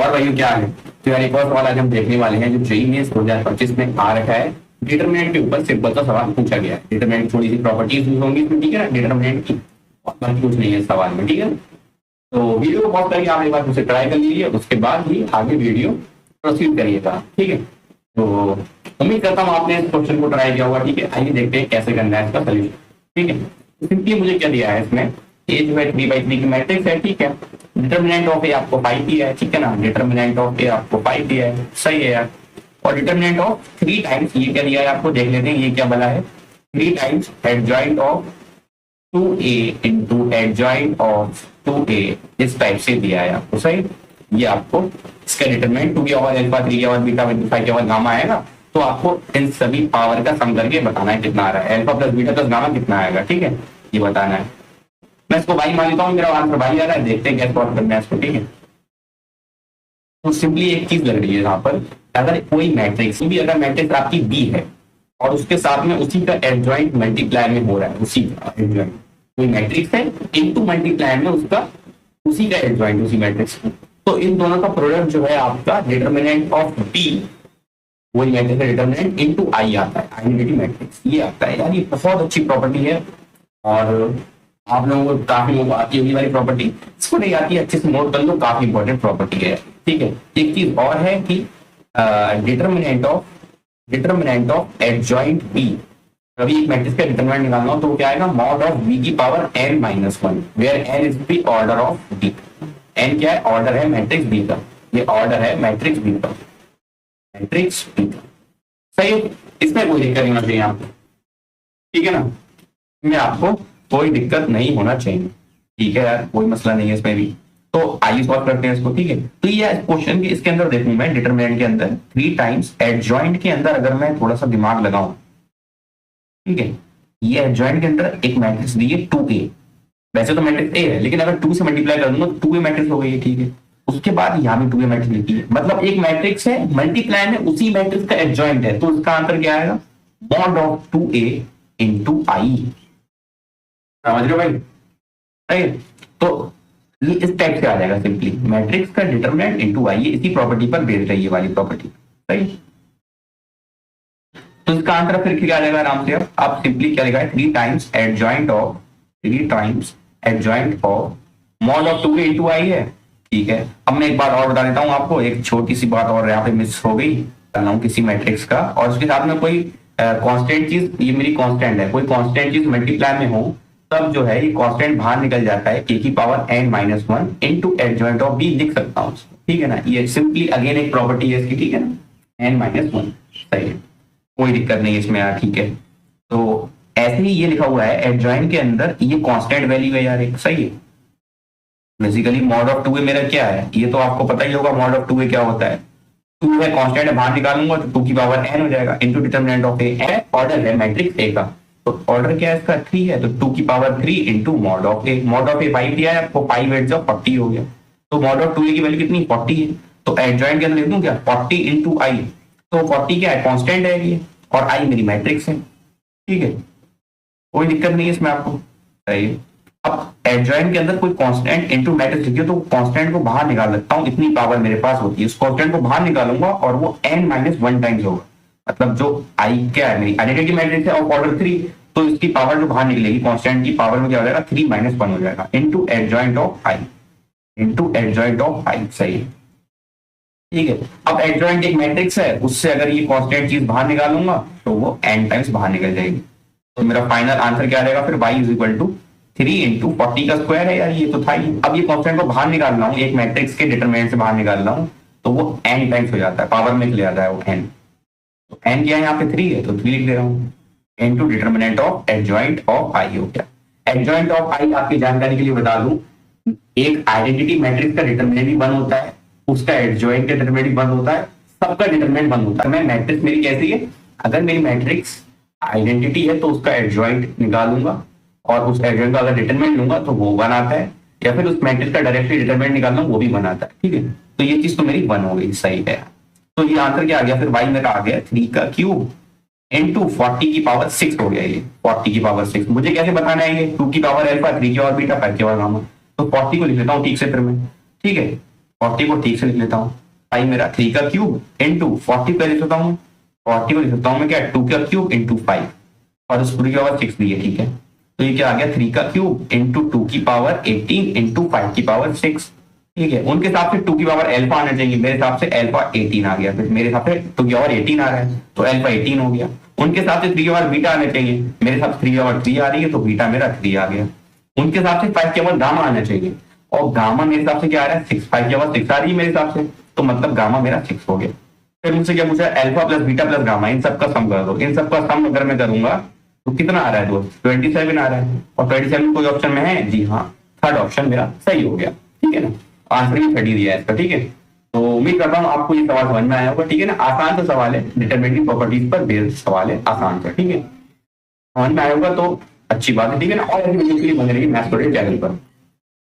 और वही क्या है, तो यार एक और सवाल आज हम देखने वाले हैं जो जेईई मेंस 2025 में आ रखा है। डिटरमिनेंट के ऊपर सिंपल सा सवाल पूछा गया है। डिटरमिनेंट थोड़ी सी प्रॉपर्टीज यूज होंगी इसमें, ठीक है ना, डिटरमिनेंट की, और बाकी कुछ नहीं है इस सवाल में, ठीक है। तो वीडियो को पॉज करके आप एक बार उसे ट्राई कर लीजिए, उसके बाद ही आगे वीडियो प्रोसीड करिएगा, ठीक है। तो उम्मीद करता हूँ आपने इस क्वेश्चन को ट्राई किया होगा, ठीक है। आइए देखते हैं कैसे करना है इसका सोल्यूशन, ठीक है। सिंपली मुझे क्या दिया है इसमें, ए जो है 3/3 की मैट्रिक्स है, ठीक है। डिटरमिनेंट ऑफ ए आपको 5 दिया है, ठीक है ना, डिटरमिनेंट ऑफ ए आपको 5 दिया है, सही है यार। और डिटरमिनेंट ऑफ 3 टाइम्स ये क्या दिया है आपको, देख लेते हैं ये क्या बना है, 3 times adjoint of 2a into adjoint of 2a, इस टाइप से दिया है आपको, सही। ये आपको इसका डिटरमिनेंट 2 के ओवर अल्फा, 3 के ओवर बीटा, 5 के ओवर गामा आएगा। तो आपको इन सभी पावर का सम करके बताना है कितना आ रहा है, alpha plus beta plus gamma कितना आएगा, ठीक है, ये बताना है। मैं इसको भाई मान लेता हूँ, मेरा आंसर भाई आ रहा है, देखते हैं क्या सॉल्व करना है इसको, ठीक है। तो सिंपली एक चीज लग रही है यहाँ पर, अगर कोई मैट्रिक्स भी, अगर मैट्रिक्स आपकी बी है और उसके साथ में उसी का एडजॉइंट मल्टीप्लाई में हो रहा है, उसी का एडजॉइंट, कोई मैट्रिक्स है इनटू मल्टीप्लाई में उसका उसी का एडजॉइंट उसी मैट्रिक्स, तो इन दोनों का प्रोडक्ट जो है आपका डिटरमिनेंट ऑफ बी, वही मैट्रिक्स का डिटरमिनेंट इनटू आई आता है, आइडेंटिटी मैट्रिक्स ये आता है यार। ये बहुत अच्छी प्रॉपर्टी है और आप लोगों को काफी लोगों को आती होगी वाली प्रॉपर्टी, इसको नहीं आती है अच्छे से नोट कर लो, काफी इंपॉर्टेंट प्रॉपर्टी है, ठीक है। एक चीज और है कि डिटरमिनेंट ऑफ एडजॉइंट बी, कभी एक मैट्रिक्स का डिटरमिनेंट निकालना हो तो क्या आएगा, मॉड ऑफ बी की power n-1, where n is the order of B. n क्या है, ऑर्डर है मैट्रिक्स बी का, ये ऑर्डर है मैट्रिक्स बी का, मैट्रिक्स बी का, सही। इसमें कोई दिक्कत नहीं होना चाहिए आपको, ठीक है ना, इसमें आपको कोई दिक्कत नहीं होना चाहिए, ठीक है यार, कोई मसला नहीं है इसमें भी। तो आइए सॉल्व करते हैं इसको, ठीक है। तो ये क्वेश्चन के इसके अंदर देखूं मैं, डिटरमिनेंट के अंदर 3 टाइम्स एडजॉइंट के अंदर अगर मैं थोड़ा सा दिमाग लगाऊं, ठीक है, ये एडजॉइंट के अंदर एक मैट्रिक्स दी है 2a, वैसे तो मैट्रिक्स ए है लेकिन अगर 2 से मल्टीप्लाई कर दूंगा तो 2a मैट्रिक्स हो गई है, ठीक है। उसके बाद यहाँ भी 2a मैट्रिक्स लिखी है, मतलब एक मैट्रिक्स है मल्टीप्लाई में उसी मैट्रिक्स का एडजॉइंट है, तो इसका आंसर क्या आएगा, मॉड ऑफ 2a इंटू आई। समझ रहे हो भाई, सही। तो ये इस टाइप से आ जाएगा, सिंपली मैट्रिक्स का डिटरमिनेंट इनटू आई, इसी प्रॉपर्टी पर बेस्ड है ये वाली प्रॉपर्टी, सही। तो इसका आंसर फिर क्या आ जाएगा आराम से, आप सिंपली क्या लिखा है, 3 times adjoint of mod of 2a into I है, ठीक है। अब मैं एक बात और बता देता हूं आपको, एक छोटी सी बात और यहाँ पे मिस हो गई, किसी मैट्रिक्स का और उसके साथ में कोई कांस्टेंट चीज, ये मेरी कांस्टेंट है, कोई कांस्टेंट चीज मल्टीप्लाई में हो तब जो है ये कांस्टेंट बाहर निकल जाता है, a की power n-1 into adjoint of b लिख सकता हूँ, ठीक है ना। ये सिंपली अगेन एक प्रॉपर्टी है इसकी, ठीक है ना, n-1, सही है, कोई दिक्कत नहीं है इसमें यार, ठीक है। तो ऐसे ही ये लिखा हुआ है एडजॉइंट के अंदर, ये कांस्टेंट वैल्यू है यार एक, सही है। बेसिकली मॉड ऑफ 2a मेरा क्या है, ये तो आपको पता ही होगा मॉड ऑफ 2a क्या होता है, 2 है कांस्टेंट है, बाहर निकालूंगा तो 2 की पावर n हो जाएगा into determinant of a, order है मैट्रिक्स a का, तो ऑर्डर क्या है इसका 3 है, तो 2 की power 3 into mod of a, mod of a 5 दिया है आपको, 5 8 जो 40 हो गया, तो मॉड ऑफ 2a की वैल्यू कितनी 40 है, तो एडजॉइंट के अंदर लिख दूं क्या 40 इंटू आई, तो 40 क्या है कांस्टेंट है ये, और आई मेरी मैट्रिक्स है, ठीक है, कोई दिक्कत नहीं है इसमें आपको, सही। अब एडजॉइंट के अंदर कोई कांस्टेंट इनटू मैट्रिक्स लिखिए तो कांस्टेंट को बाहर निकाल सकता हूँ, इतनी पावर मेरे पास होती है, उस कांस्टेंट को बाहर निकालूंगा और वो n-1 टाइम्स होगा, मतलब जो आई क्या है मेरी आइडेंटिटी मैट्रिक्स है ऑफ ऑर्डर 3, तो इसकी पावर जो बाहर निकलेगी कांस्टेंट की पावर में क्या हो जाएगा 3-1 हो जाएगा इनटू एडजॉइंट ऑफ आई, सही है, ठीक है। अब एडजॉइंट एक मैट्रिक्स है, उससे अगर ये कांस्टेंट चीज बाहर निकालूंगा तो वो n टाइम्स बाहर निकल जाएगी, तो मेरा फाइनल आंसर क्या रहेगा फिर, y is equal to 3 into 40 का स्क्वायर है यार, ये तो था ही। अब ये कांस्टेंट को बाहर निकालना हूं, एक मैट्रिक्स के डिटरमिनेंट से बाहर निकालना हूं तो वो n टाइम्स हो जाता है, पावर में ले आता है वो n, तो n क्या है यहाँ पे 3 है तो 3 लिख दे रहा हूँ into determinant of adjoint of I हो गया। एडजॉइंट ऑफ आई आपकी जानकारी के लिए बता दूं, एक आइडेंटिटी मैट्रिक्स का डिटरमिनेंट भी वन होता है, उसका एडजॉइंट का डिटरमिनेंट भी वन होता है, सबका डिटरमिनेंट वन होता है। मैं मैट्रिक्स मेरी कैसी है, अगर मेरी मैट्रिक्स आइडेंटिटी है तो उसका एडजॉइंट निकालूंगा और उस एडजॉइंट का अगर डिटरमिनेंट लूंगा तो वो वन आता है, या फिर उस मैट्रिक्स का डायरेक्टली डिटरमिनेंट निकालना वो भी वन आता है, ठीक है। तो ये चीज तो मेरी वन हो गई, सही है। तो ये आंसर क्या आ गया फिर, y मेरा आ गया 3 का क्यूब इनटू 40 की पावर 6 हो गया, ये 40 की पावर 6 मुझे कैसे बताना है, ये 2 की पावर अल्फा, 3 की और बीटा, 5 की और गामा, तो 40 को लिख लेता हूँ ठीक से फिर मैं, ठीक है। 40 को ठीक से लिख लेता हूँ, 5 मेरा 3 का क्यूब इंटू 40 का लिख सकता हूँ, 40 को लिख सकता हूँ मैं क्या 2 का क्यूब इंटू 5 और उस पूरी की पावर 6 दी है, ठीक है। तो ये क्या आ गया 3 का क्यूब इंटू 2 की पावर 18 इंटू 5 की पावर 6, ठीक है। उनके हिसाब से 2 की पावर अल्फा आना चाहिए, मेरे हिसाब से अल्फा 18 आ गया, फिर मेरे हिसाब से 2 की पावर 18 आ रहा है तो अल्फा 18 हो गया। उनके हिसाब से 3 की पावर बीटा आना चाहिए, मेरे हिसाब से 3 की पावर 3 आ रही है तो बीटा मेरा 3 आ गया। उनके हिसाब से 5 की पावर गामा आना चाहिए और गामा मेरे हिसाब से क्या आ रहा है 6, 5 की पावर 6 आ रही है मेरे हिसाब से, तो मतलब गामा मेरा 6 हो गया। फिर मुझसे क्या पूछा alpha plus beta plus gamma, इन सबका सम कर दो। इन सबका सम अगर मैं करूंगा तो कितना आ रहा है दोस्त 27 आ रहा है, और 27 कोई ऑप्शन में है जी हाँ, थर्ड ऑप्शन मेरा सही हो गया, ठीक है ना। आंसर भी 30 दिया है इसका, ठीक है। तो उम्मीद करता हूँ आपको ये सवाल समझ में आया होगा, ठीक है ना। आसान सा सवाल है, डिटरमिनेंट प्रॉपर्टीज पर बेस्ड सवाल है, आसान सा, ठीक है। समझ में आया होगा तो अच्छी बात है, ठीक है ना। और ऐसी वीडियो के लिए बने रहिए मैथ्स टुडे चैनल पर।